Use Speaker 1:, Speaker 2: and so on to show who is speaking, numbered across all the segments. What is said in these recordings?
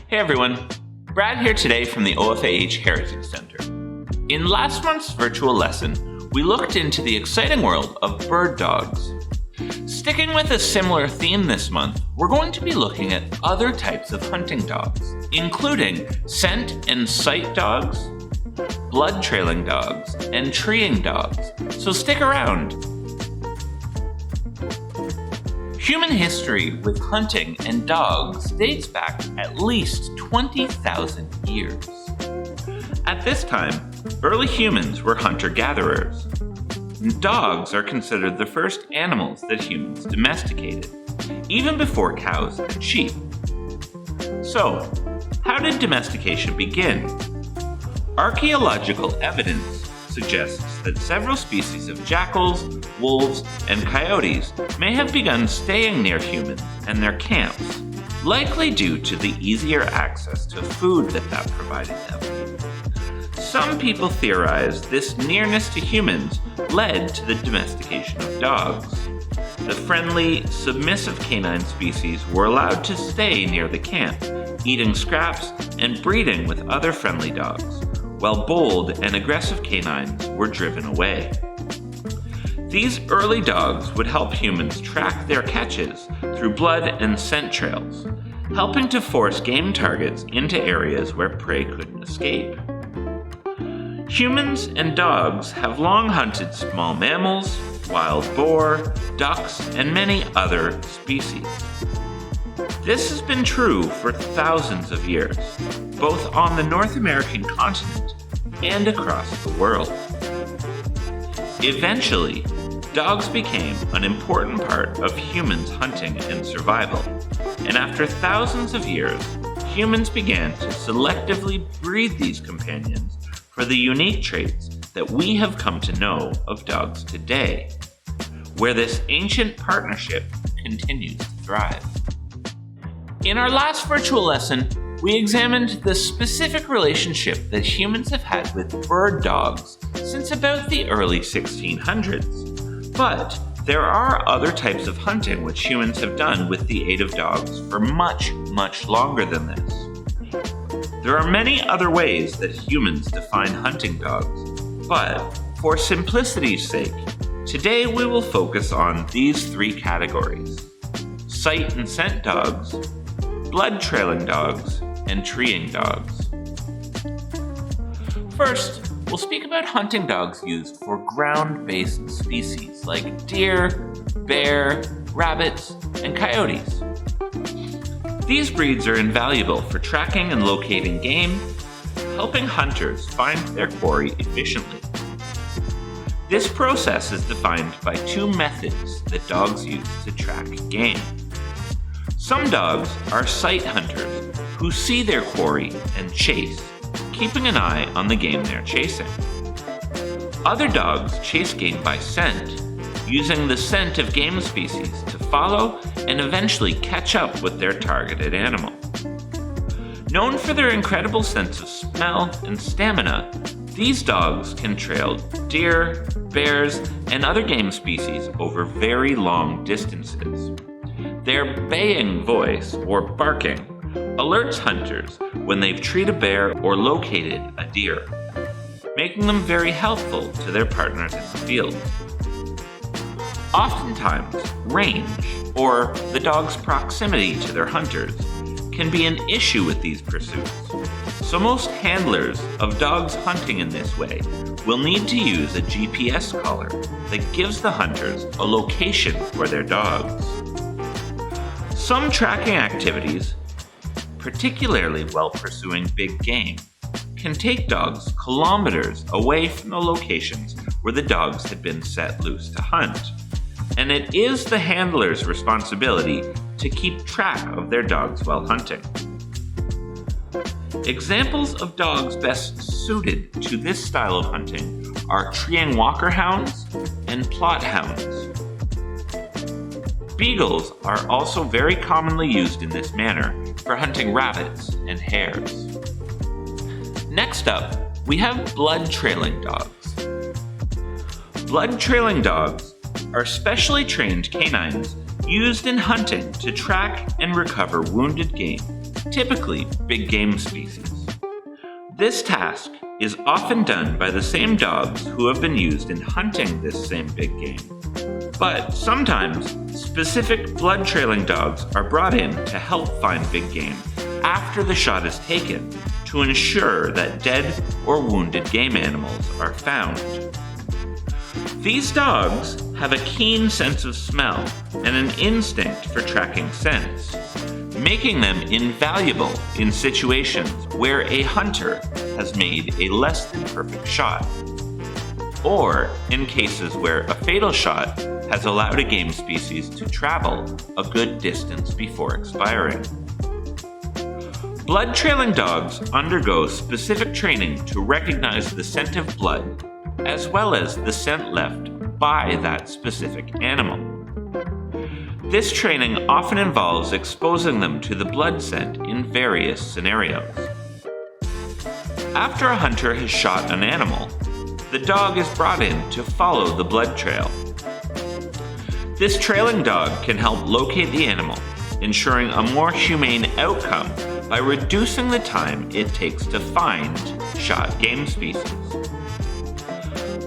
Speaker 1: Hey everyone, Brad here today from the OFAH Heritage Center. In last month's virtual lesson, we looked into the exciting world of bird dogs. Sticking with a similar theme this month, we're going to be looking at other types of hunting dogs, including scent and sight dogs, blood trailing dogs, and treeing dogs, so stick around. Human history with hunting and dogs dates back at least 20,000 years. At this time, early humans were hunter-gatherers. Dogs are considered the first animals that humans domesticated, even before cows and sheep. So, how did domestication begin? Archaeological evidence suggests that several species of jackals, wolves, and coyotes may have begun staying near humans and their camps, likely due to the easier access to food that provided them. Some people theorize this nearness to humans led to the domestication of dogs. The friendly, submissive canine species were allowed to stay near the camp, eating scraps and breeding with other friendly dogs, while bold and aggressive canines were driven away. These early dogs would help humans track their catches through blood and scent trails, helping to force game targets into areas where prey couldn't escape. Humans and dogs have long hunted small mammals, wild boar, ducks, and many other species. This has been true for thousands of years, both on the North American continent and across the world. Eventually, dogs became an important part of humans' hunting and survival, and after thousands of years, humans began to selectively breed these companions for the unique traits that we have come to know of dogs today, where this ancient partnership continues to thrive. In our last virtual lesson, we examined the specific relationship that humans have had with bird dogs since about the early 1600s. But there are other types of hunting which humans have done with the aid of dogs for much, much longer than this. There are many other ways that humans define hunting dogs, but for simplicity's sake, today we will focus on these three categories: sight and scent dogs, blood trailing dogs, and treeing dogs. First, we'll speak about hunting dogs used for ground-based species like deer, bear, rabbits, and coyotes. These breeds are invaluable for tracking and locating game, helping hunters find their quarry efficiently. This process is defined by two methods that dogs use to track game. Some dogs are sight hunters who see their quarry and chase, keeping an eye on the game they're chasing. Other dogs chase game by scent, using the scent of game species to follow and eventually catch up with their targeted animal. Known for their incredible sense of smell and stamina, these dogs can trail deer, bears, and other game species over very long distances. Their baying voice, or barking, alerts hunters when they've treed a bear or located a deer, making them very helpful to their partners in the field. Oftentimes, range, or the dog's proximity to their hunters, can be an issue with these pursuits. So most handlers of dogs hunting in this way will need to use a GPS collar that gives the hunters a location for their dogs. Some tracking activities, particularly while pursuing big game, can take dogs kilometers away from the locations where the dogs had been set loose to hunt. And it is the handler's responsibility to keep track of their dogs while hunting. Examples of dogs best suited to this style of hunting are treeing walker hounds and plot hounds. Beagles are also very commonly used in this manner for hunting rabbits and hares. Next up, we have blood trailing dogs. Blood trailing dogs are specially trained canines used in hunting to track and recover wounded game typically big game species. This task is often done by the same dogs who have been used in hunting this same big game. But sometimes, specific blood-trailing dogs are brought in to help find big game after the shot is taken to ensure that dead or wounded game animals are found. These dogs have a keen sense of smell and an instinct for tracking scents, making them invaluable in situations where a hunter has made a less than perfect shot, or in cases where a fatal shot has allowed a game species to travel a good distance before expiring. Blood-trailing dogs undergo specific training to recognize the scent of blood, as well as the scent left by that specific animal. This training often involves exposing them to the blood scent in various scenarios. After a hunter has shot an animal, the dog is brought in to follow the blood trail. This trailing dog can help locate the animal, ensuring a more humane outcome by reducing the time it takes to find shot game species.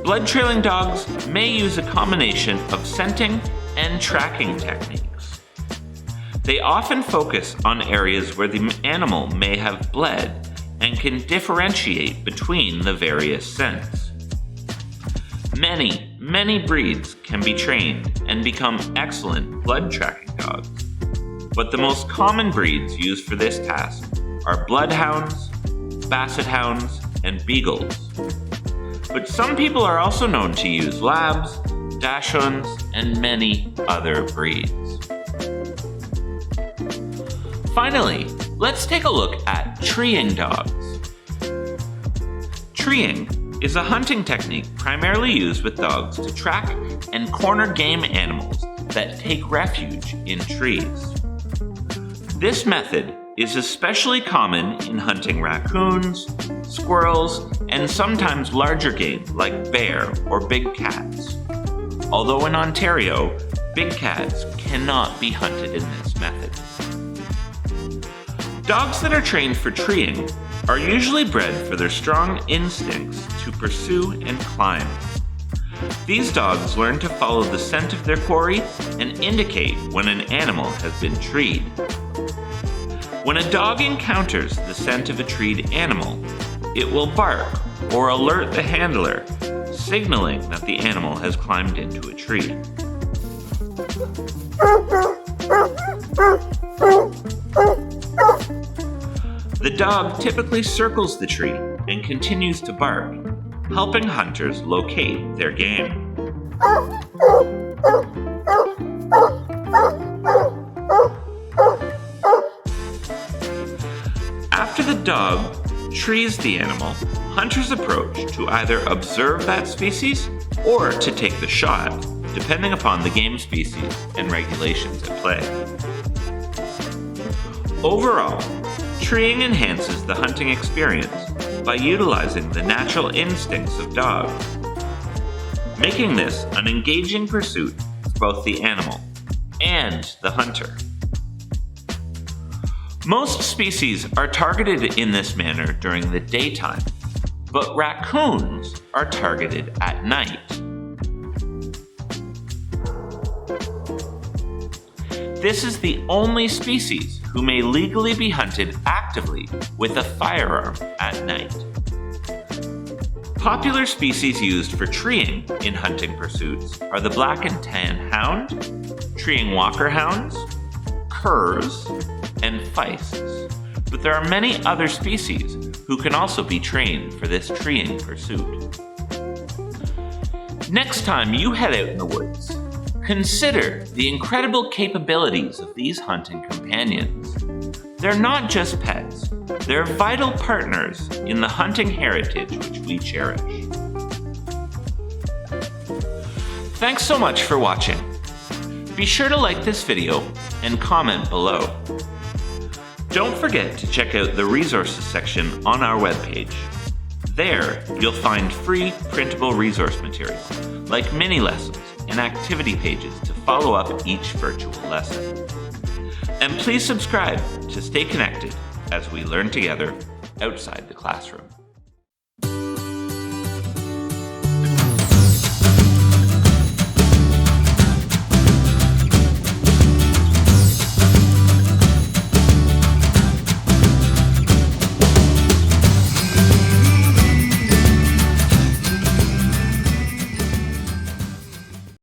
Speaker 1: Blood-trailing dogs may use a combination of scenting and tracking techniques. They often focus on areas where the animal may have bled and can differentiate between the various scents. Many breeds can be trained and become excellent blood-tracking dogs, but the most common breeds used for this task are bloodhounds, basset hounds, and beagles. But some people are also known to use labs, dachshunds, and many other breeds. Finally, let's take a look at treeing dogs. Treeing is a hunting technique primarily used with dogs to track and corner game animals that take refuge in trees. This method is especially common in hunting raccoons, squirrels, and sometimes larger game like bear or big cats. Although in Ontario, big cats cannot be hunted in this method. Dogs that are trained for treeing are usually bred for their strong instincts to pursue and climb. These dogs learn to follow the scent of their quarry and indicate when an animal has been treed. When a dog encounters the scent of a treed animal, it will bark or alert the handler, signaling that the animal has climbed into a tree. The dog typically circles the tree and continues to bark, helping hunters locate their game. After the dog trees the animal, hunters approach to either observe that species or to take the shot, depending upon the game species and regulations at play. Overall, treeing enhances the hunting experience by utilizing the natural instincts of dogs, making this an engaging pursuit for both the animal and the hunter. Most species are targeted in this manner during the daytime, but raccoons are targeted at night. This is the only species who may legally be hunted actively with a firearm at night. Popular species used for treeing in hunting pursuits are the black and tan hound, treeing walker hounds, curs, and feists, but there are many other species who can also be trained for this treeing pursuit. Next time you head out in the woods, consider the incredible capabilities of these hunting companions. They're not just pets, they're vital partners in the hunting heritage which we cherish. Thanks so much for watching. Be sure to like this video and comment below. Don't forget to check out the resources section on our webpage. There, you'll find free printable resource material, like mini lessons and activity pages to follow up each virtual lesson. And please subscribe to stay connected as we learn together outside the classroom.